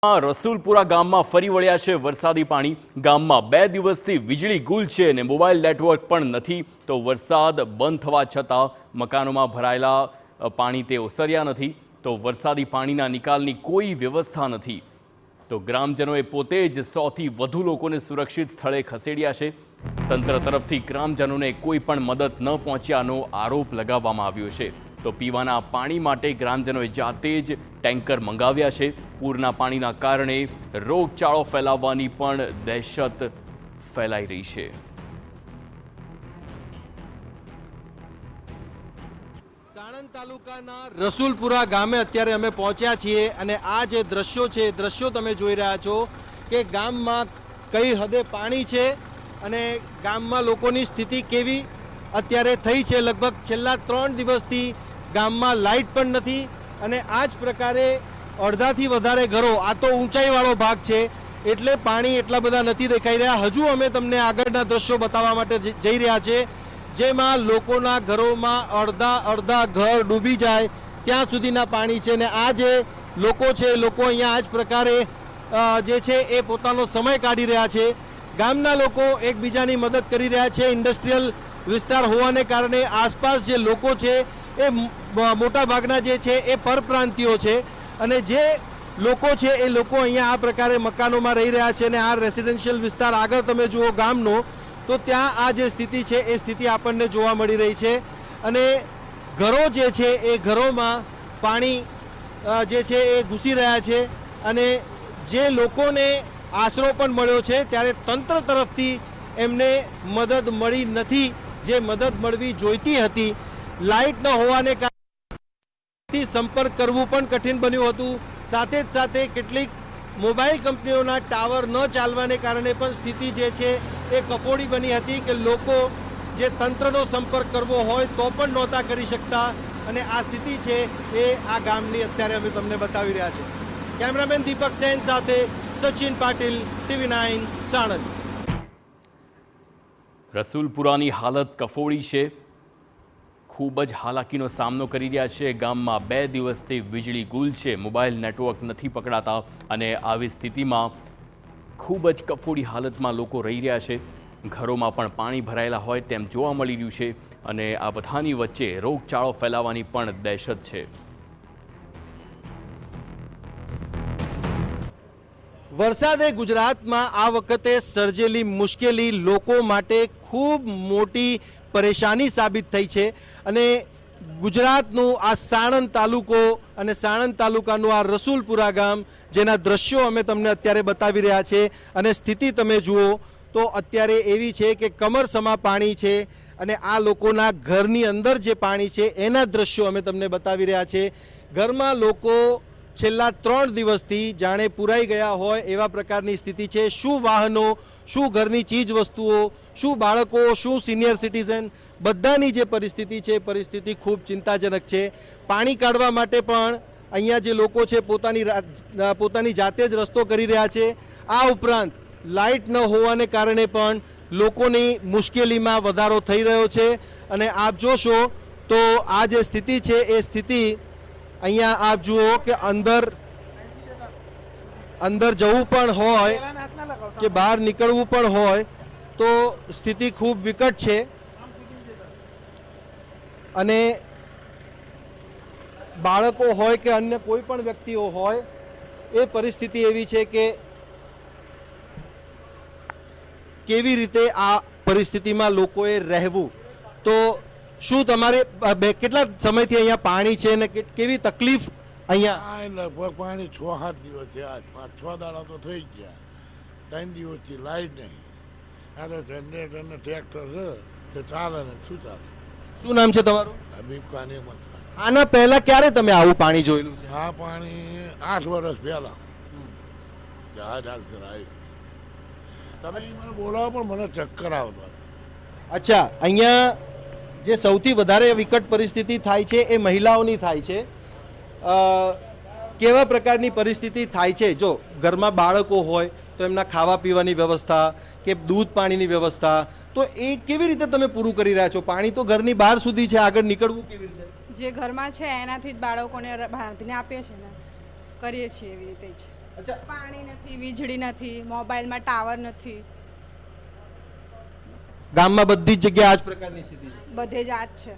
રસુલપુરા ગામમાં ફરી વળ્યા છે વરસાદી પાણી। ગામમાં 2 દિવસથી વીજળી ગુલ છે અને મોબાઈલ નેટવર્ક પણ નથી। તો વરસાદ બંધ થવા છતાં મકાનોમાં ભરાયેલા પાણી તે ઓસર્યા નથી। તો વરસાદી પાણીના નિકાલની કોઈ વ્યવસ્થા નથી। તો ગ્રામજનોએ પોતે જ 100થી વધુ લોકોને સુરક્ષિત સ્થળે ખસેડ્યા છે। તંત્ર તરફથી ગ્રામજનોને કોઈ પણ મદદ ન પહોંચ્યાનો આરોપ લગાવવામાં આવ્યો છે। તો પીવાના પાણી માટે ગ્રામજનોએ જાતે જ ટેન્કર મંગાવ્યા છે। પૂરના પાણીના કારણે રોગચાળો ફેલાવવાની પણ દહેશત ફેલાઈ રહી છે। સાણંદ તાલુકાના રસુલપુરા ગામે અત્યારે અમે પહોંચ્યા છીએ અને આ જે દ્રશ્યો છે દ્રશ્યો તમે જોઈ રહ્યા છો કે ગામમાં કઈ હદે પાણી છે અને ગામમાં લોકોની સ્થિતિ કેવી અત્યારે થઈ છે। લગભગ છેલ્લા 3 દિવસથી ગામમાં લાઇટ પણ નથી અને આ જ પ્રકારે અડધાથી વધારે ઘરો, આ તો ઊંચાઈવાળો ભાગ છે એટલે પાણી એટલા બધા નથી દેખાઈ રહ્યા। હજુ અમે તમને આગળના દ્રશ્યો બતાવવા માટે જઈ રહ્યા છે જેમાં લોકોના ઘરોમાં અડધા ઘર ડૂબી જાય ત્યાં સુધીના પાણી છે ને આ જે લોકો છે લોકો અહીંયા આ જ પ્રકારે જે છે એ પોતાનો સમય કાઢી રહ્યા છે। ગામના લોકો એકબીજાની મદદ કરી રહ્યા છે। ઇન્ડસ્ટ્રીયલ વિસ્તાર હોવાને કારણે આસપાસ જે લોકો છે એ મોટા ભાગના જે છે એ પરપ્રાંતિયો છે અને જે લોકો છે એ લોકો અહીંયા આ પ્રકારે મકાનોમાં રહી રહ્યા છે અને આ રેસિડેન્શિયલ વિસ્તાર આગળ તમે જુઓ ગામનો તો ત્યાં આ જે સ્થિતિ છે એ સ્થિતિ આપણને જોવા મળી રહી છે અને ઘરો જે છે એ ઘરોમાં પાણી જે છે એ ઘૂસી રહ્યા છે અને જે લોકોને આશરો પણ મળ્યો છે ત્યારે તંત્ર તરફથી એમને મદદ મળી નથી જે મદદ મળવી જોઈતી હતી। લાઇટ ન હોવાને કારણે સંપર્ક કરવું પણ કઠિન બન્યું હતું। સાથે જ સાથે કેટલીક મોબાઈલ કંપનીઓના ટાવર ન ચાલવાને કારણે પણ સ્થિતિ જે છે એ કફોડી બની હતી કે લોકો જે તંત્રનો સંપર્ક કરવો હોય તો પણ નહોતા કરી શકતા અને આ સ્થિતિ છે એ આ ગામની અત્યારે અમે તમને બતાવી રહ્યા છે। કેમેરામેન દીપક સેન સાથે સચિન પાટીલ, TV9 સાણંદ। રસુલપુરાની હાલત કફોડી છે। ખૂબ જ હાલાકીનો સામનો કરી રહ્યા છે। ગામમાં 2 દિવસથી વીજળી ગુલ છે, મોબાઈલ નેટવર્ક નથી પકડાતા અને આવી સ્થિતિમાં ખૂબ જ કફોડી હાલતમાં લોકો રહી રહ્યા છે। ઘરોમાં પણ પાણી ભરાયેલા હોય તેમ જોવા મળી રહ્યું છે અને આ બધાની વચ્ચે રોગચાળો ફેલાવાની પણ દહેશત છે। વરસાદે ગુજરાતમાં આ વખતે સર્જેલી મુશ્કેલી લોકો માટે ખૂબ મોટી પરેશાની સાબિત થઈ છે અને ગુજરાતનું આ સાણંદ તાલુકો અને સાણંદ તાલુકાનું આ રસુલપુરા ગામ જેના દ્રશ્યો અમે તમને અત્યારે બતાવી રહ્યા છે અને સ્થિતિ તમે જુઓ તો અત્યારે એવી છે કે કમરસમા પાણી છે અને આ લોકોના ઘરની અંદર જે પાણી છે એના દ્રશ્યો અમે તમને બતાવી રહ્યા છે। ઘરમાં લોકો છેલ્લા 3 દિવસથી જાણે પુરાઈ ગયા હોય એવા પ્રકારની સ્થિતિ છે। શું વાહનો, શું ઘરની ચીજ વસ્તુઓ, શું બાળકો, શું સિનિયર સિટીઝન, બધાની જે પરિસ્થિતિ છે પરિસ્થિતિ ખૂબ ચિંતાજનક છે। પાણી કાઢવા માટે પણ અહીંયા જે લોકો છે પોતાની જાતે જ રસ્તો કરી રહ્યા છે। આ ઉપરાંત લાઇટ ન હોવાને કારણે પણ લોકોની મુશ્કેલીમાં વધારો થઈ રહ્યો છે અને આપ જોશો તો આ જે સ્થિતિ છે એ સ્થિતિ અહીંયા આપ જુઓ કે અંદર જવું પણ હોય કે બહાર નીકળવું પણ હોય તો સ્થિતિ ખૂબ વિકટ છે અને બાળકો હોય કે અન્ય કોઈ પણ વ્યક્તિઓ હોય એ પરિસ્થિતિ એવી છે કે કેવી રીતે આ પરિસ્થિતિમાં લોકોએ રહેવું। તો શું તમારે કેટલા સમયથી અહીંયા પાણી છે ને કેવી તકલીફ અહીંયા? લગભગ પાણી 6-7 દિવસ થયા, 5-6 દાડા તો થઈ ગયા। 3 દિવસથી લાઈટ નહીં, આ તો જનરેટર ને ટ્રેક્ટર છે તે ચાલે ને શું ચાલે। શું નામ છે તમારું? હબીબ ખાન અહેમદ ખાન। આના પહેલા ક્યારે તમે આવું પાણી જોયેલું છે? આ પાણી 8 વર્ષ પહેલા જહાજ હાલ કરાયું। તમે મને બોલાવો પણ મને ચક્કર આવતા। અચ્છા, અહીંયા જે સૌથી વધારે વિકટ પરિસ્થિતિ થાય છે એ મહિલાઓની થાય છે। કેવા પ્રકારની પરિસ્થિતિ થાય છે? જો ઘરમાં બાળકો હોય તો એમના ખાવા પીવાની વ્યવસ્થા કે દૂધ પાણીની વ્યવસ્થા તો એ કેવી રીતે તમે પૂરું કરી રહ્યા છો? પાણી તો ઘરની બહાર સુધી છે, આગળ નીકળવું કેવી રીતે? જે ઘરમાં છે એનાથી જ બાળકોને બાંધીને આપીએ છીએ ને કરીએ છીએ એવી રીતે જ। અચ્છા, પાણી નથી, વીજળી નથી, મોબાઈલમાં ટાવર નથી, ગામમાં બધી જ જગ્યાએ આ જ પ્રકારની સ્થિતિ છે. બધે જ આ જ છે.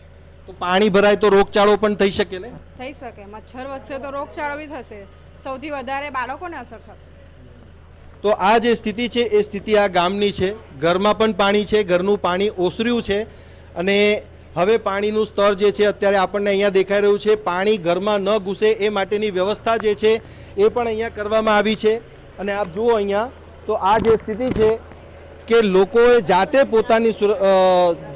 તો પાણી ભરાય તો રોગચાળો પણ થઈ શકે ને? થઈ શકે, મચ્છર વધશે તો રોગચાળો બી થશે, સૌથી વધારે બાળકોને અસર થશે. તો આ જે સ્થિતિ છે એ સ્થિતિ આ ગામની છે. ઘરમાં પણ પાણી છે, ઘરનું પાણી ઓસર્યું છે અને હવે પાણીનું સ્તર જે છે અત્યારે આપણને અહીંયા દેખાઈ રહ્યું છે. પાણી ઘરમાં ન ઘૂસે એ માટેની વ્યવસ્થા જે છે એ પણ અહીંયા કરવામાં આવી છે. અને આપ જુઓ અહીંયા તો આ જે સ્થિતિ છે કે લોકોએ જાતે પોતાની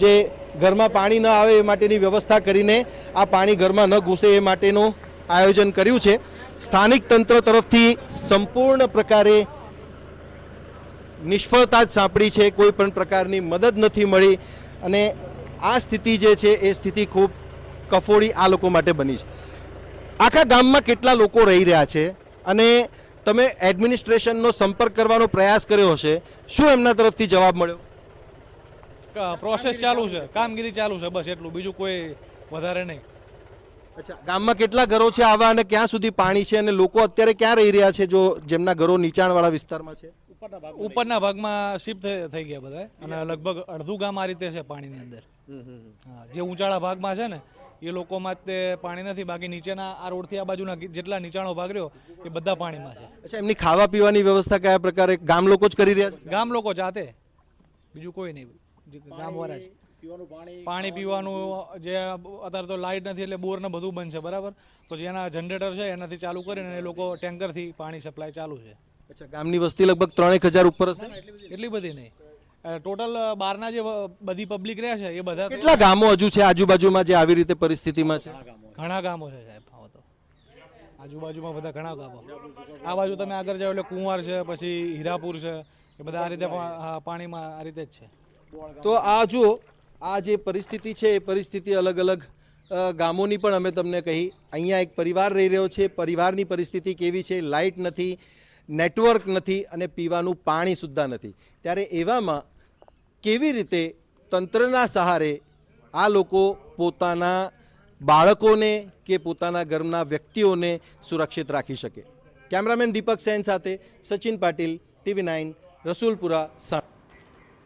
જે ઘરમાં પાણી ન આવે એ માટેની વ્યવસ્થા કરીને આ પાણી ઘરમાં ન ઘૂસે એ માટેનું આયોજન કર્યું છે. સ્થાનિક તંત્ર તરફથી સંપૂર્ણ પ્રકારે નિષ્ફળતા જ સાંપડી છે, કોઈ પણ પ્રકારની મદદ નથી મળી અને આ સ્થિતિ જે છે એ સ્થિતિ ખૂબ કફોડી આ લોકો માટે બની છે. આખા ગામમાં કેટલા લોકો રહી રહ્યા છે અને તમે એડમિનિસ્ટ્રેશનનો સંપર્ક કરવાનો પ્રયાસ કર્યો હશે, શું એમના તરફથી જવાબ મળ્યો? પ્રોસેસ ચાલુ છે, કામગીરી ચાલુ છે, બસ એટલું, બીજું કોઈ વધારે નહીં. અચ્છા, ગામમાં કેટલા ઘરો છે આવા અને ક્યાં સુધી પાણી છે અને લોકો અત્યારે ક્યાં રહી રહ્યા છે જો જેમના ઘરો નીચાણવાળા વિસ્તારમાં છે? ઉપરના ભાગમાં શિફ્ટ થઈ ગયા બધા અને લગભગ અડધું ગામ આ રીતે છે પાણીની અંદર. હા, જે ઊંચાળા ભાગમાં છે ને એ લોકોમાં તે પાણી નથી, બાકી નીચેના આ રોડથી આ બાજુના જેટલા નીચાણો ભાગ રહ્યો એ બધા પાણીમાં છે. અચ્છા, એમની ખાવા પીવાની વ્યવસ્થા કયા પ્રકારે ગામ લોકો જ કરી રહ્યા છે? ગામ લોકો જાતે, બીજું કોઈ નહીં, ગામવાળા જ. પાણી પીવાનું જે અત્યારે તો લાઇટ નથી એટલે બોર ને બધું બંધ છે, બરાબર, તો જેના જનરેટર છે એનાથી ચાલુ કરીને એ લોકો ટેન્કરથી પાણી સપ્લાય ચાલુ છે. અચ્છા, ગામની વસ્તી લગભગ 3000 ઉપર હશે? એટલી બધી નહીં, ટોટલ બહારના જે બધી પબ્લિક રહે છે એ બધા કેટલા ગામો હજુ છે આજુબાજુમાં જે આવી રીતે પરિસ્થિતિમાં છે? ઘણા ગામો છે સાહેબ, આવો તો આજુબાજુમાં બધા ઘણા ગામો. આ બાજુ તમે આગળ જાઓ એટલે કુંવાર છે, પછી હીરાપુર છે, એ બધા આ રીતે પાણીમાં આ રીતે જ છે. તો આ જુઓ, આ જે પરિસ્થિતિ છે એ પરિસ્થિતિ અલગ અલગ ગામોની પણ અમે તમને કહી. અહીંયા એક પરિવાર રહી રહ્યો છે, પરિવારની પરિસ્થિતિ કેવી છે? લાઇટ નથી, નેટવર્ક નથી અને પીવાનું પાણી સુદ્ધા નથી. ત્યારે એવામાં કેવી રીતે તંત્રના સહારે આ લોકો પોતાના બાળકોને કે પોતાના ઘરના વ્યક્તિઓને સુરક્ષિત રાખી શકે? કેમેરામેન દીપક સેન સાથે સચિન પાટીલ, TV9, રસુલપુરા, સાણંદ.